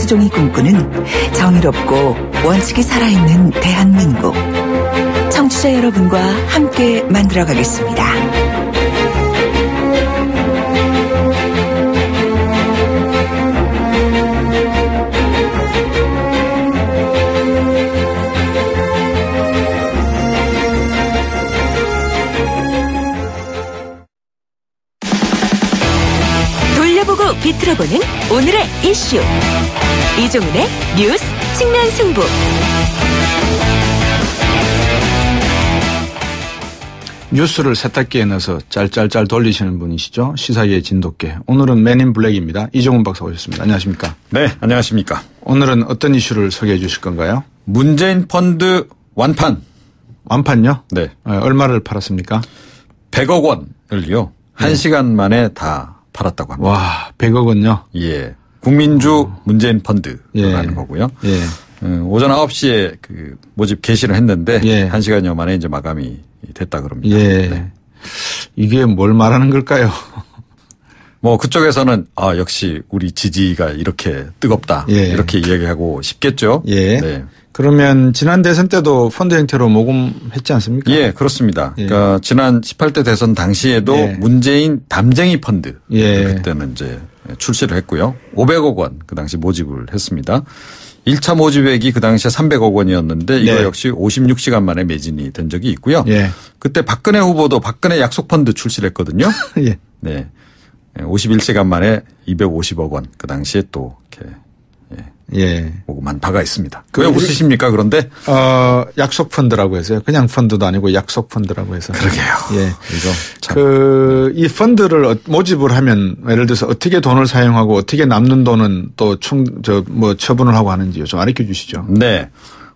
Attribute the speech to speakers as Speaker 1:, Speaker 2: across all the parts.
Speaker 1: 김수종이 꿈꾸는 정의롭고 원칙이 살아있는 대한민국. 청취자 여러분과 함께 만들어가겠습니다.
Speaker 2: 돌려보고 비틀어보는 오늘의 이슈. 이종훈의 뉴스 측면 승부.
Speaker 3: 뉴스를 세탁기에 넣어서 짤짤짤 돌리시는 분이시죠. 시사계의 진돗개. 오늘은 맨인 블랙입니다. 이종훈 박사 오셨습니다. 안녕하십니까?
Speaker 4: 네, 안녕하십니까?
Speaker 3: 오늘은 어떤 이슈를 소개해 주실 건가요?
Speaker 4: 문재인 펀드 완판.
Speaker 3: 완판요?
Speaker 4: 네.
Speaker 3: 얼마를 팔았습니까?
Speaker 4: 100억 원을요. 1시간 만에 다 팔았다고 합니다.
Speaker 3: 와, 100억 원요?
Speaker 4: 예. 국민주 문재인 펀드라는 거고요.
Speaker 3: 예.
Speaker 4: 오전 9시에 그 모집 개시를 했는데
Speaker 3: 예.
Speaker 4: 1시간여 만에 이제 마감이 됐다 그럽니다.
Speaker 3: 예.
Speaker 4: 네.
Speaker 3: 이게 뭘 말하는 걸까요?
Speaker 4: 뭐 그쪽에서는 역시 우리 지지가 이렇게 뜨겁다.
Speaker 3: 예.
Speaker 4: 이렇게 이야기하고 싶겠죠.
Speaker 3: 예.
Speaker 4: 네.
Speaker 3: 그러면 지난 대선 때도 펀드 형태로 모금했지 않습니까?
Speaker 4: 예, 그렇습니다.
Speaker 3: 예.
Speaker 4: 그러니까 지난 18대 대선 당시에도
Speaker 3: 예.
Speaker 4: 문재인 담쟁이 펀드
Speaker 3: 예.
Speaker 4: 그때는 이제 출시를 했고요. 500억 원 그 당시 모집을 했습니다. 1차 모집액이 그 당시에 300억 원이었는데 이거
Speaker 3: 네.
Speaker 4: 역시 56시간 만에 매진이 된 적이 있고요.
Speaker 3: 예.
Speaker 4: 그때 박근혜 후보도 박근혜 약속 펀드 출시를 했거든요.
Speaker 3: 예.
Speaker 4: 네. 51시간 만에 250억 원 그 당시에 또 이렇게
Speaker 3: 예.
Speaker 4: 모금한 바가 있습니다. 왜 웃으십니까? 그런데
Speaker 3: 약속 펀드라고 해서요. 그냥 펀드도 아니고 약속 펀드라고 해서.
Speaker 4: 그러게요.
Speaker 3: 예.
Speaker 4: 이거 참.
Speaker 3: 이 펀드를 모집을 하면 예를 들어서 어떻게 돈을 사용하고 어떻게 남는 돈은 또 처분을 하고 하는지요. 좀 알려 주시죠.
Speaker 4: 네.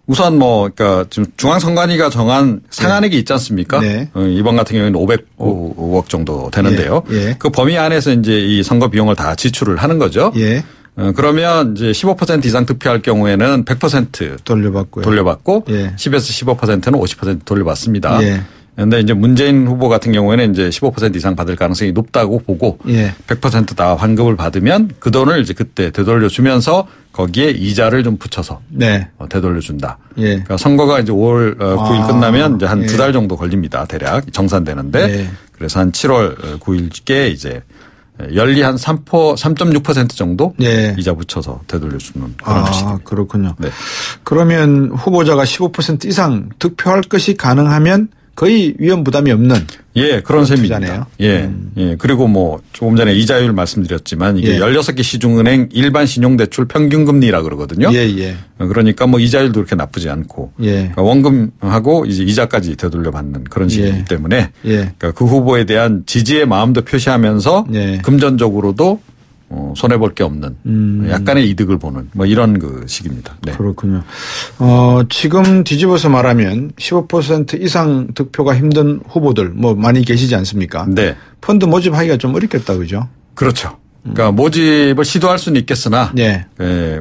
Speaker 4: 우선 그러니까 지금 중앙선관위가 정한 상한액이 있지 않습니까?
Speaker 3: 네.
Speaker 4: 이번 같은 경우에는 500억 정도 되는데요.
Speaker 3: 예. 예.
Speaker 4: 그 범위 안에서 이제 이 선거 비용을 다 지출을 하는 거죠.
Speaker 3: 예.
Speaker 4: 그러면 이제 15% 이상 득표할 경우에는 100%
Speaker 3: 돌려받고요.
Speaker 4: 돌려받고
Speaker 3: 예.
Speaker 4: 10에서 15%는 50% 돌려받습니다.
Speaker 3: 예.
Speaker 4: 그런데 이제 문재인 후보 같은 경우에는 이제 15% 이상 받을 가능성이 높다고 보고
Speaker 3: 예.
Speaker 4: 100% 다 환급을 받으면 그 돈을 이제 그때 되돌려 주면서 거기에 이자를 좀 붙여서
Speaker 3: 네.
Speaker 4: 되돌려 준다.
Speaker 3: 예.
Speaker 4: 그러니까 선거가 이제 5월 9일 끝나면 이제 한
Speaker 3: 예.
Speaker 4: 2달 정도 걸립니다. 대략 정산되는데
Speaker 3: 예.
Speaker 4: 그래서 한 7월 9일께 이제 연리 한 3.6% 정도
Speaker 3: 예.
Speaker 4: 이자 붙여서 되돌려주는 그런 식입니다.
Speaker 3: 그렇군요.
Speaker 4: 네.
Speaker 3: 그러면 후보자가 15% 이상 득표할 것이 가능하면 거의 위험 부담이 없는
Speaker 4: 예, 그런 셈입니다.
Speaker 3: 투자네요.
Speaker 4: 예. 예. 그리고 조금 전에 이자율 말씀드렸지만 이게
Speaker 3: 예.
Speaker 4: 16개 시중은행 일반 신용대출 평균 금리라 그러거든요.
Speaker 3: 예, 예.
Speaker 4: 그러니까 이자율도 그렇게 나쁘지 않고
Speaker 3: 예.
Speaker 4: 그러니까 원금하고 이제 이자까지 되돌려 받는 그런 식이기
Speaker 3: 예.
Speaker 4: 때문에
Speaker 3: 예.
Speaker 4: 그러니까 그 후보에 대한 지지의 마음도 표시하면서
Speaker 3: 예.
Speaker 4: 금전적으로도 손해 볼 게 없는 약간의 이득을 보는 이런 그 식입니다. 네.
Speaker 3: 그렇군요. 지금 뒤집어서 말하면 15% 이상 득표가 힘든 후보들 많이 계시지 않습니까?
Speaker 4: 네.
Speaker 3: 펀드 모집하기가 좀 어렵겠다 그죠?
Speaker 4: 그렇죠. 그러니까 모집을 시도할 수는 있겠으나
Speaker 3: 예.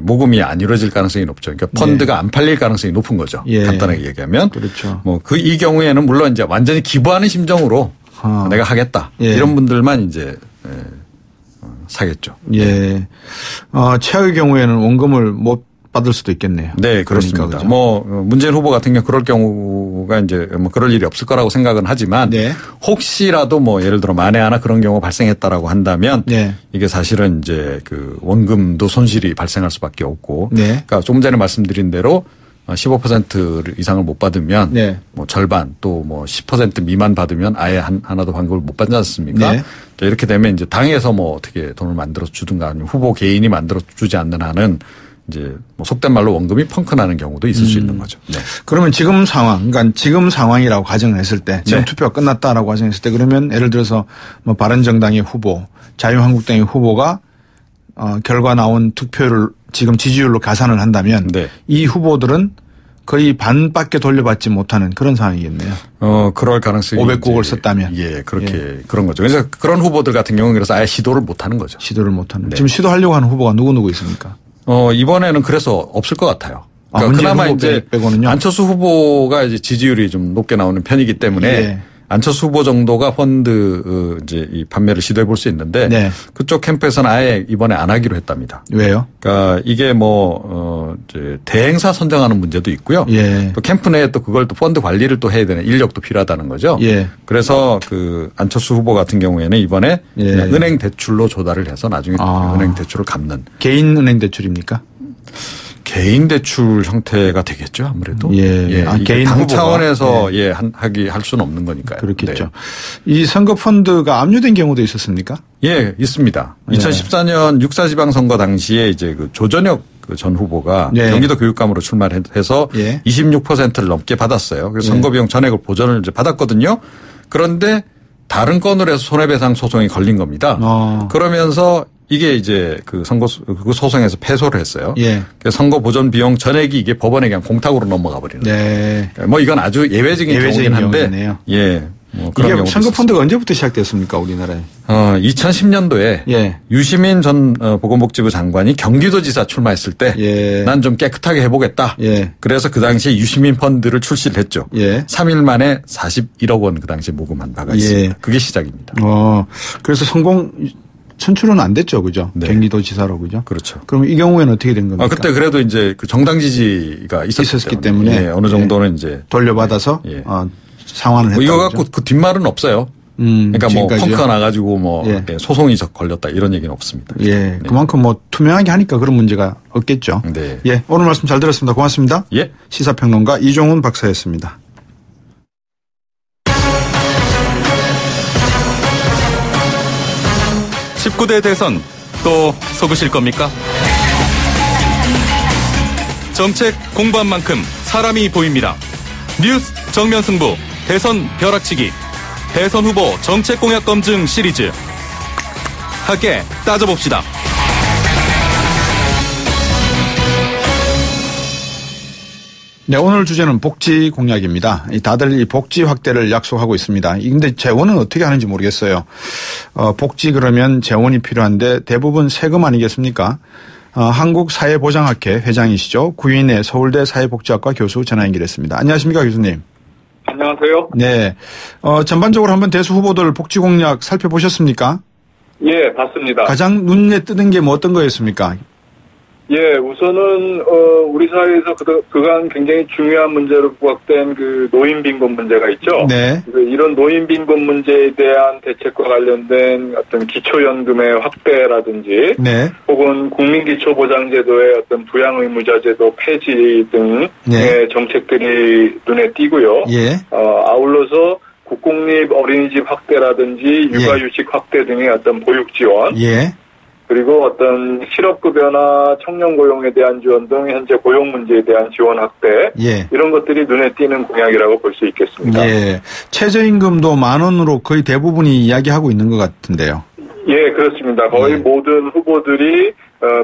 Speaker 4: 모금이 안 이루어질 가능성이 높죠. 그러니까 펀드가 안 팔릴 가능성이 높은 거죠.
Speaker 3: 예.
Speaker 4: 간단하게 얘기하면.
Speaker 3: 그렇죠.
Speaker 4: 이 경우에는 물론 이제 완전히 기부하는 심정으로 내가 하겠다.
Speaker 3: 예.
Speaker 4: 이런 분들만 이제 사겠죠.
Speaker 3: 예. 최악의 경우에는 원금을 못 받을 수도 있겠네요.
Speaker 4: 네, 그렇습니다.
Speaker 3: 그죠?
Speaker 4: 문재인 후보 같은 경우 그럴 경우가 이제 그럴 일이 없을 거라고 생각은 하지만
Speaker 3: 네.
Speaker 4: 혹시라도 예를 들어 만에 하나 그런 경우가 발생했다라고 한다면
Speaker 3: 네.
Speaker 4: 이게 사실은 이제 그 원금도 손실이 발생할 수밖에 없고
Speaker 3: 네.
Speaker 4: 그러니까 조금 전에 말씀드린 대로 15% 이상을 못 받으면
Speaker 3: 네.
Speaker 4: 절반 또 10% 미만 받으면 아예 하나도 환급을 못 받지 않습니까?
Speaker 3: 네.
Speaker 4: 자, 이렇게 되면 이제 당에서 어떻게 돈을 만들어 주든가 아니면 후보 개인이 만들어 주지 않는 한은 이제 속된 말로 원금이 펑크나는 경우도 있을 수 있는 거죠. 네.
Speaker 3: 그러면 지금 상황, 그러니까 지금 상황이라고 가정을 했을 때, 지금
Speaker 4: 네.
Speaker 3: 투표가 끝났다라고 가정했을 때, 그러면 예를 들어서 바른정당의 후보, 자유한국당의 후보가 결과 나온 득표를 지금 지지율로 가산을 한다면,
Speaker 4: 네.
Speaker 3: 이 후보들은 거의 반밖에 돌려받지 못하는 그런 상황이겠네요.
Speaker 4: 그럴 가능성이
Speaker 3: 500곡을 썼다면.
Speaker 4: 예, 그렇게 그런 거죠. 그래서 그런 후보들 같은 경우는 그래서 아예 시도를 못 하는 거죠.
Speaker 3: 시도를 못 하는.
Speaker 4: 네.
Speaker 3: 지금 시도하려고 하는 후보가 누구 있습니까?
Speaker 4: 이번에는 그래서 없을 것 같아요. 그러니까
Speaker 3: 문재인
Speaker 4: 그나마
Speaker 3: 후보
Speaker 4: 이제
Speaker 3: 빼고는요?
Speaker 4: 안철수 후보가 이제 지지율이 좀 높게 나오는 편이기 때문에
Speaker 3: 예.
Speaker 4: 안철수 후보 정도가 펀드 이제 이 판매를 시도해 볼 수 있는데
Speaker 3: 네.
Speaker 4: 그쪽 캠프에서는 아예 이번에 안 하기로 했답니다.
Speaker 3: 왜요?
Speaker 4: 그러니까 이게 뭐 이제 대행사 선정하는 문제도 있고요.
Speaker 3: 예.
Speaker 4: 또 캠프 내에 또 그걸 또 펀드 관리를 또 해야 되는 인력도 필요하다는 거죠.
Speaker 3: 예.
Speaker 4: 그래서 그 안철수 후보 같은 경우에는 이번에
Speaker 3: 예.
Speaker 4: 은행 대출로 조달을 해서 나중에 은행 대출을 갚는.
Speaker 3: 개인 은행 대출입니까?
Speaker 4: 개인 대출 형태가 되겠죠, 아무래도.
Speaker 3: 예.
Speaker 4: 개인 당 차원에서 할 수는 없는 거니까요.
Speaker 3: 그렇겠죠. 네. 이 선거 펀드가 압류된 경우도 있었습니까?
Speaker 4: 예, 있습니다. 2014년 육사지방선거 당시에 이제 그 조전혁 전 후보가 경기도 교육감으로 출마를 해서 26%를 넘게 받았어요. 그래서 선거비용 전액을 보전을 이제 받았거든요. 그런데 다른 건으로 해서 손해배상 소송이 걸린 겁니다. 그러면서 이게 이제 그 그 소송에서 패소를 했어요. 그래서 선거 보전 비용 전액이 이게 법원에 그냥 공탁으로 넘어가 버리는 거예요. 뭐 이건 아주 예외적인 경우긴 한데.
Speaker 3: 경우네요.
Speaker 4: 예. 뭐 그런
Speaker 3: 이게 선거 펀드가 언제부터 시작됐습니까, 우리나라에?
Speaker 4: 2010년도에 유시민 전 보건복지부 장관이 경기도지사 출마했을 때 난 좀 깨끗하게 해보겠다. 그래서 그 당시에 유시민 펀드를 출시를 했죠. 3일 만에 41억 원 그 당시에 모금한 바가 있습니다. 그게 시작입니다.
Speaker 3: 그래서 성공 선출은 안 됐죠, 그죠?
Speaker 4: 네.
Speaker 3: 경기도지사로, 그죠?
Speaker 4: 그렇죠.
Speaker 3: 그럼 이 경우에는 어떻게 된 겁니까?
Speaker 4: 그때 그래도 이제 그 정당 지지가 있었기 때문에 어느 정도는 이제
Speaker 3: 돌려받아서 상환을 했다.
Speaker 4: 이거 갖고 그 뒷말은 없어요. 그러니까 뭐 펑크가 나가지고 뭐 소송이 걸렸다 이런 얘기는 없습니다.
Speaker 3: 그만큼 뭐 투명하게 하니까 그런 문제가 없겠죠.
Speaker 4: 네.
Speaker 3: 오늘 말씀 잘 들었습니다. 고맙습니다. 시사평론가 이종훈 박사였습니다.
Speaker 5: (19대) 대선 또 속으실 겁니까? 정책 공부한 만큼 사람이 보입니다. 뉴스 정면 승부 대선 벼락치기 대선 후보 정책 공약 검증 시리즈 함께 따져봅시다.
Speaker 3: 네, 오늘 주제는 복지 공약입니다. 다들 이 복지 확대를 약속하고 있습니다. 근데 재원은 어떻게 하는지 모르겠어요. 복지 그러면 재원이 필요한데 대부분 세금 아니겠습니까? 한국사회보장학회 회장이시죠. 구인의 서울대 사회복지학과 교수 전화 연결했습니다. 안녕하십니까, 교수님.
Speaker 6: 안녕하세요.
Speaker 3: 네. 전반적으로 한번 대수 후보들 복지 공약 살펴보셨습니까?
Speaker 6: 예, 봤습니다.
Speaker 3: 가장 눈에 뜨는 게 뭐 어떤 거였습니까?
Speaker 6: 예, 우선은 우리 사회에서 그간 굉장히 중요한 문제로 부각된 그 노인 빈곤 문제가 있죠.
Speaker 3: 네.
Speaker 6: 이런 노인 빈곤 문제에 대한 대책과 관련된 어떤 기초연금의 확대라든지, 혹은 국민기초보장제도의 어떤 부양의무자제도 폐지 등의 정책들이 눈에 띄고요. 아울러서 국공립 어린이집 확대라든지 육아휴직 확대 등의 어떤 보육 지원. 그리고 어떤 실업급여나 청년 고용에 대한 지원 등 현재 고용 문제에 대한 지원 확대 이런 것들이 눈에 띄는 공약이라고 볼 수 있겠습니다.
Speaker 3: 최저임금도 10,000원으로 거의 대부분이 이야기하고 있는 것 같은데요.
Speaker 6: 예, 그렇습니다. 거의 모든 후보들이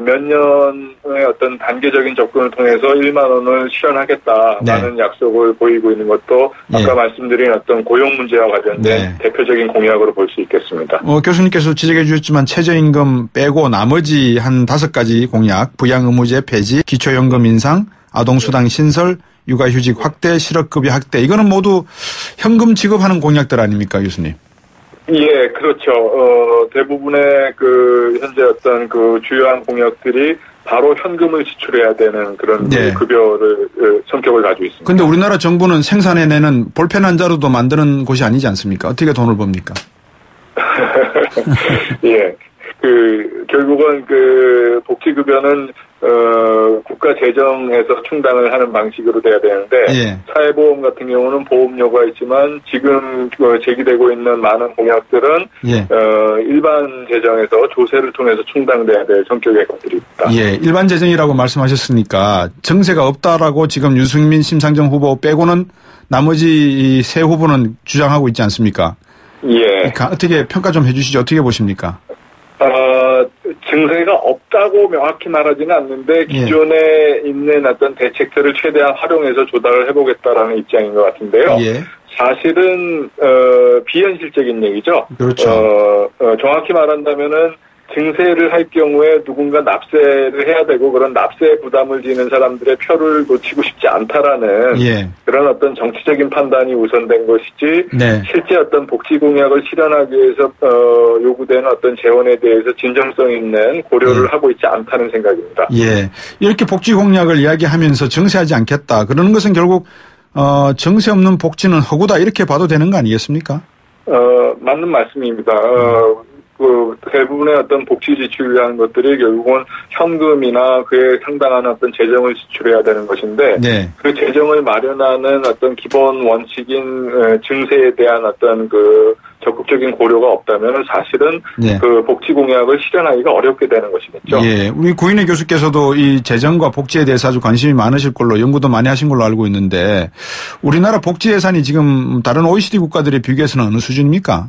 Speaker 6: 몇 년의 어떤 단계적인 접근을 통해서 1만 원을 실현하겠다라는 약속을 보이고 있는 것도 아까 말씀드린 어떤 고용 문제와 관련된 대표적인 공약으로 볼 수 있겠습니다.
Speaker 3: 교수님께서 지적해 주셨지만 최저임금 빼고 나머지 한 5가지 공약, 부양의무제 폐지, 기초연금 인상, 아동수당 신설, 육아휴직 확대, 실업급여 확대 이거는 모두 현금 지급하는 공약들 아닙니까, 교수님?
Speaker 6: 예, 그렇죠. 대부분의 현재 어떤 주요한 공약들이 바로 현금을 지출해야 되는 그런 급여를, 성격을 가지고 있습니다.
Speaker 3: 근데 우리나라 정부는 생산해내는 볼펜 한 자루도 만드는 곳이 아니지 않습니까? 어떻게 돈을 법니까?
Speaker 6: 예. 결국은 복지급여는, 국가 재정에서 충당을 하는 방식으로 돼야 되는데, 사회보험 같은 경우는 보험료가 있지만, 지금 제기되고 있는 많은 공약들은, 일반 재정에서 조세를 통해서 충당돼야 될 성격의 것들이 있다.
Speaker 3: 일반 재정이라고 말씀하셨으니까, 정세가 없다라고 지금 유승민, 심상정 후보 빼고는 나머지 세 후보는 주장하고 있지 않습니까? 어떻게 평가 좀 해주시죠. 어떻게 보십니까?
Speaker 6: 증세가 없다고 명확히 말하지는 않는데 기존에 있는 어떤 대책들을 최대한 활용해서 조달을 해보겠다라는 입장인 것 같은데요. 사실은 비현실적인 얘기죠.
Speaker 3: 그렇죠.
Speaker 6: 정확히 말한다면은 증세를 할 경우에 누군가 납세를 해야 되고 그런 납세 부담을 지는 사람들의 표를 놓치고 싶지 않다라는
Speaker 3: 예.
Speaker 6: 그런 어떤 정치적인 판단이 우선된 것이지
Speaker 3: 네. 실제
Speaker 6: 어떤 복지 공약을 실현하기 위해서 요구되는 어떤 재원에 대해서 진정성 있는 고려를 하고 있지 않다는 생각입니다.
Speaker 3: 예, 이렇게 복지 공약을 이야기하면서 증세하지 않겠다. 그러는 것은 결국 증세 없는 복지는 허구다 이렇게 봐도 되는 거 아니겠습니까?
Speaker 6: 맞는 말씀입니다. 대부분의 어떤 복지 지출이라는 것들이 결국은 현금이나 그에 상당한 어떤 재정을 지출해야 되는 것인데,
Speaker 3: 네.
Speaker 6: 그 재정을 마련하는 어떤 기본 원칙인 증세에 대한 어떤 적극적인 고려가 없다면 사실은
Speaker 3: 네.
Speaker 6: 복지 공약을 실현하기가 어렵게 되는 것이겠죠.
Speaker 3: 예, 우리 구인혜 교수께서도 이 재정과 복지에 대해서 아주 관심이 많으실 걸로 연구도 많이 하신 걸로 알고 있는데, 우리나라 복지 예산이 지금 다른 OECD 국가들에 비교해서는 어느 수준입니까?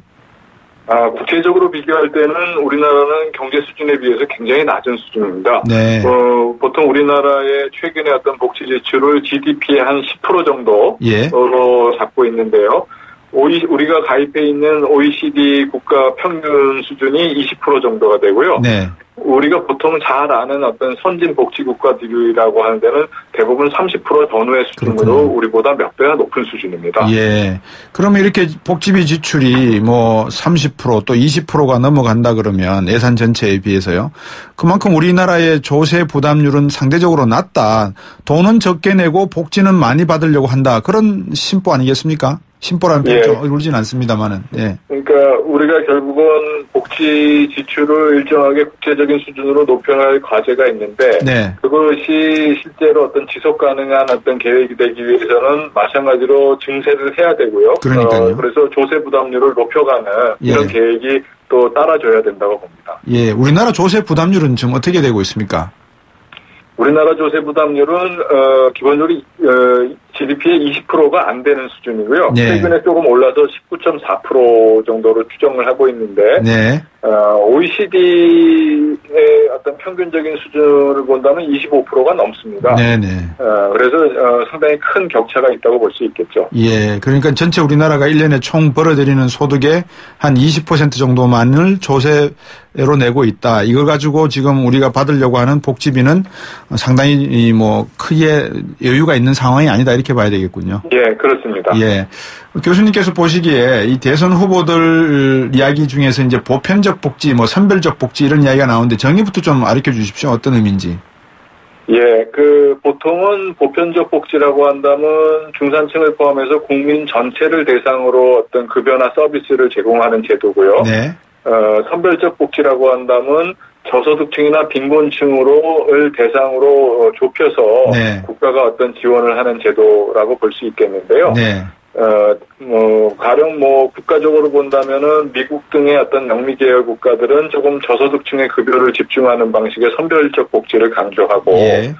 Speaker 6: 구체적으로 비교할 때는 우리나라는 경제 수준에 비해서 굉장히 낮은 수준입니다.
Speaker 3: 네.
Speaker 6: 보통 우리나라의 최근의 어떤 복지 지출을 GDP의 한 10% 정도로
Speaker 3: 예.
Speaker 6: 잡고 있는데요. 우리가 가입해 있는 OECD 국가 평균 수준이 20% 정도가 되고요.
Speaker 3: 네.
Speaker 6: 우리가 보통 잘 아는 어떤 선진 복지 국가들이라고 하는 데는 대부분 30% 전후의 수준으로 그렇군요. 우리보다 몇 배나 높은 수준입니다.
Speaker 3: 예. 그러면 이렇게 복지비 지출이 30% 또 20%가 넘어간다 그러면 예산 전체에 비해서요. 그만큼 우리나라의 조세 부담률은 상대적으로 낮다. 돈은 적게 내고 복지는 많이 받으려고 한다. 그런 심보 아니겠습니까? 심보라는 표현 좀 어울리진 않습니다만은. 예.
Speaker 6: 그러니까 우리가 결국은 복지 지출을 일정하게 국제적인 수준으로 높여야 할 과제가 있는데, 네. 그것이 실제로 어떤 지속 가능한 어떤 계획이 되기 위해서는 마찬가지로 증세를 해야 되고요.
Speaker 3: 그러니까요.
Speaker 6: 그래서 조세 부담률을 높여가는 이런 계획이 또 따라줘야 된다고 봅니다.
Speaker 3: 예, 우리나라 조세 부담률은 지금 어떻게 되고 있습니까?
Speaker 6: 우리나라 조세 부담률은 기본적으로 GDP의 20%가 안 되는 수준이고요. 네. 최근에 조금 올라서 19.4% 정도로 추정을 하고 있는데, 네. OECD의 어떤 평균적인 수준을 본다면 25%가 넘습니다.
Speaker 3: 네네.
Speaker 6: 그래서 상당히 큰 격차가 있다고 볼 수 있겠죠.
Speaker 3: 예, 그러니까 전체 우리나라가 1년에 총 벌어들이는 소득의 한 20% 정도만을 조세로 내고 있다. 이걸 가지고 지금 우리가 받으려고 하는 복지비는 상당히 크게 여유가 있는 상황이 아니다 이렇게 봐야 되겠군요.
Speaker 6: 예, 그렇습니다.
Speaker 3: 예, 교수님께서 보시기에 이 대선 후보들 이야기 중에서 이제 보편적 복지, 선별적 복지 이런 이야기가 나오는데 정의부터 좀 알려 주십시오. 어떤 의미인지.
Speaker 6: 예, 보통은 보편적 복지라고 한다면 중산층을 포함해서 국민 전체를 대상으로 어떤 급여나 서비스를 제공하는 제도고요. 네. 선별적 복지라고 한다면 저소득층이나 빈곤층을 대상으로 좁혀서 네. 국가가 어떤 지원을 하는 제도라고 볼 수 있겠는데요. 네. 가령 국가적으로 본다면은 미국 등의 어떤 영미 계열 국가들은 조금 저소득층의 급여를 집중하는 방식의 선별적 복지를 강조하고 예.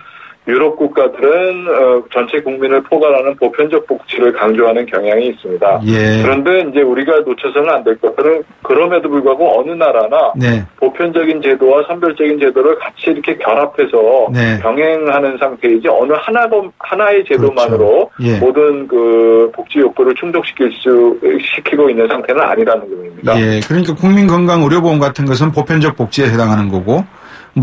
Speaker 6: 유럽 국가들은 전체 국민을 포괄하는 보편적 복지를 강조하는 경향이 있습니다. 예. 그런데 이제 우리가 놓쳐서는 안 될 것들은 그럼에도 불구하고 어느 나라나 네. 보편적인 제도와 선별적인 제도를 같이 이렇게 결합해서 네. 병행하는 상태이지 어느 하나의 제도만으로 그렇죠. 예. 모든 복지 욕구를 충족시키고 있는 상태는 아니라는 점입니다.
Speaker 3: 예. 그러니까 국민건강의료보험 같은 것은 보편적 복지에 해당하는 거고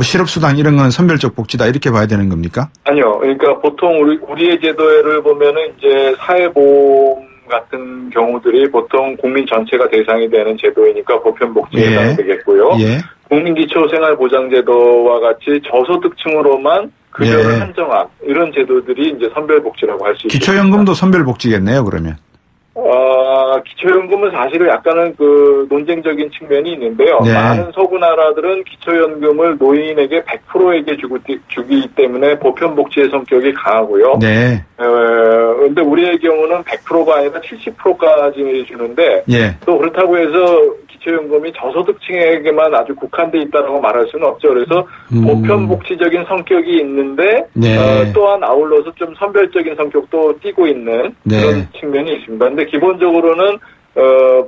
Speaker 3: 실업수당 이런 건 선별적 복지다 이렇게 봐야 되는 겁니까?
Speaker 6: 아니요. 그러니까 보통 우리의 제도를 보면은 이제 사회보험 같은 경우들이 보통 국민 전체가 대상이 되는 제도이니까 보편 복지에 해당이 되겠고요. 예. 국민기초생활보장제도와 같이 저소득층으로만 급여를 한정한 이런 제도들이 이제 선별복지라고 할 수 있습니다.
Speaker 3: 기초연금도 선별복지겠네요, 그러면.
Speaker 6: 기초연금은 사실은 약간은 논쟁적인 측면이 있는데요. 네. 많은 서구 나라들은 기초연금을 노인에게 100%에게 주기 때문에 보편복지의 성격이 강하고요. 네. 근데 우리의 경우는 100%가 아니라 70%까지 주는데, 예. 또 그렇다고 해서 기초연금이 저소득층에게만 아주 국한돼 있다라고 말할 수는 없죠. 그래서 보편복지적인 성격이 있는데, 네. 또한 아울러서 좀 선별적인 성격도 띠고 있는 네. 그런 측면이 있습니다. 근데 기본적으로는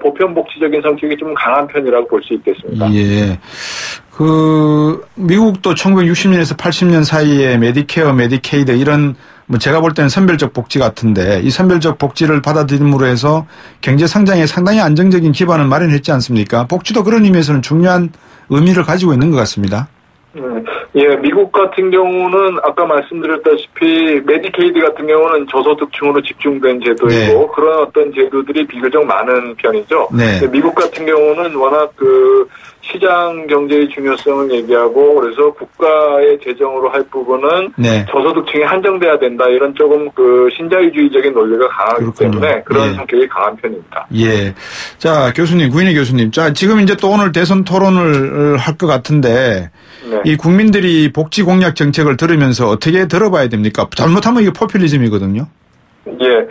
Speaker 6: 보편복지적인 성격이 좀 강한 편이라고 볼 수 있겠습니다.
Speaker 3: 예. 미국도 1960년에서 80년 사이에 메디케어, 메디케이드 이런 제가 볼 때는 선별적 복지 같은데 이 선별적 복지를 받아들임으로 해서 경제 성장에 상당히 안정적인 기반을 마련했지 않습니까? 복지도 그런 의미에서는 중요한 의미를 가지고 있는 것 같습니다.
Speaker 6: 예, 미국 같은 경우는 아까 말씀드렸다시피 메디케이드 같은 경우는 저소득층으로 집중된 제도이고 네. 그런 어떤 제도들이 비교적 많은 편이죠. 네. 미국 같은 경우는 워낙 시장 경제의 중요성을 얘기하고 그래서 국가의 재정으로 할 부분은 네. 저소득층에 한정돼야 된다 이런 조금 신자유주의적인 논리가 강하기 그렇군요. 때문에 그런 예. 성격이 강한 편입니다.
Speaker 3: 예. 자, 교수님, 구인희 교수님. 자, 지금 이제 또 오늘 대선 토론을 할 것 같은데 네. 이 국민들이 복지 공약 정책을 들으면서 어떻게 들어봐야 됩니까? 잘못하면 이게 포퓰리즘이거든요.
Speaker 6: 예,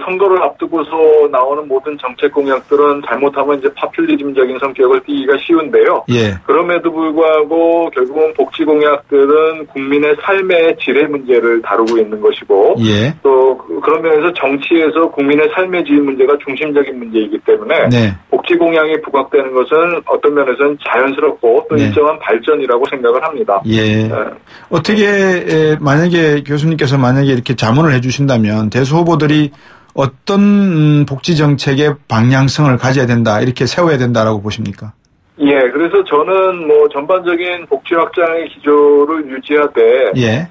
Speaker 6: 선거를 앞두고서 나오는 모든 정책 공약들은 잘못하면 이제 파퓰리즘적인 성격을 띠기가 쉬운데요. 예. 그럼에도 불구하고 결국은 복지 공약들은 국민의 삶의 질의 문제를 다루고 있는 것이고, 예. 또 그런 면에서 정치에서 국민의 삶의 질 문제가 중심적인 문제이기 때문에 네. 복지 공약이 부각되는 것은 어떤 면에서는 자연스럽고 또 네. 일정한 발전이라고 생각을 합니다.
Speaker 3: 예. 네. 어떻게 만약에 교수님께서 이렇게 자문을 해주신다면 대수 후보들이 어떤 복지 정책의 방향성을 가져야 된다 이렇게 세워야 된다라고 보십니까?
Speaker 6: 예, 그래서 저는 전반적인 복지 확장의 기조를 유지하되 예.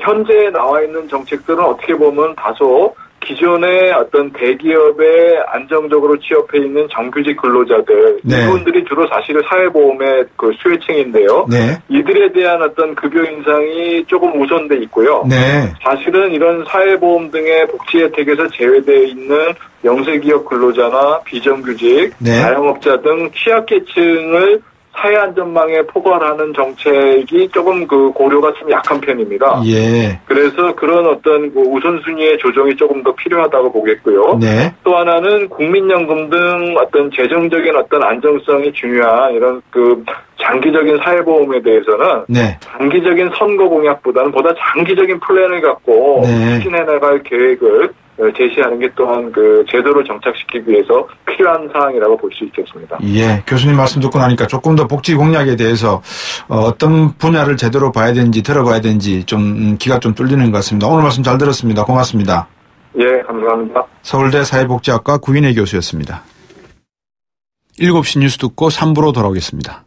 Speaker 6: 현재 나와 있는 정책들은 어떻게 보면 다소 기존의 어떤 대기업에 안정적으로 취업해 있는 정규직 근로자들 네. 이분들이 주로 사실은 사회보험의 수혜층인데요. 네. 이들에 대한 어떤 급여 인상이 조금 우선돼 있고요. 네. 사실은 이런 사회보험 등의 복지 혜택에서 제외되어 있는 영세기업 근로자나 비정규직, 네. 자영업자 등 취약계층을 사회안전망에 포괄하는 정책이 조금 고려가 좀 약한 편입니다. 예. 그래서 그런 어떤 우선순위의 조정이 조금 더 필요하다고 보겠고요. 네. 또 하나는 국민연금 등 어떤 재정적인 어떤 안정성이 중요한 이런 장기적인 사회보험에 대해서는 네. 단기적인 선거 공약보다는 보다 장기적인 플랜을 갖고 네. 추진해 나갈 계획을 제시하는 게 또한 제도를 정착시키기 위해서 필요한 사항이라고 볼 수 있겠습니다.
Speaker 3: 예, 교수님 말씀 듣고 나니까 조금 더 복지 공약에 대해서 어떤 분야를 제대로 봐야 되는지 들어봐야 되는지 좀 기가 좀 뚫리는 것 같습니다. 오늘 말씀 잘 들었습니다. 고맙습니다.
Speaker 6: 예, 감사합니다.
Speaker 3: 서울대 사회복지학과 구인혜 교수였습니다. 7시 뉴스 듣고 3부로 돌아오겠습니다.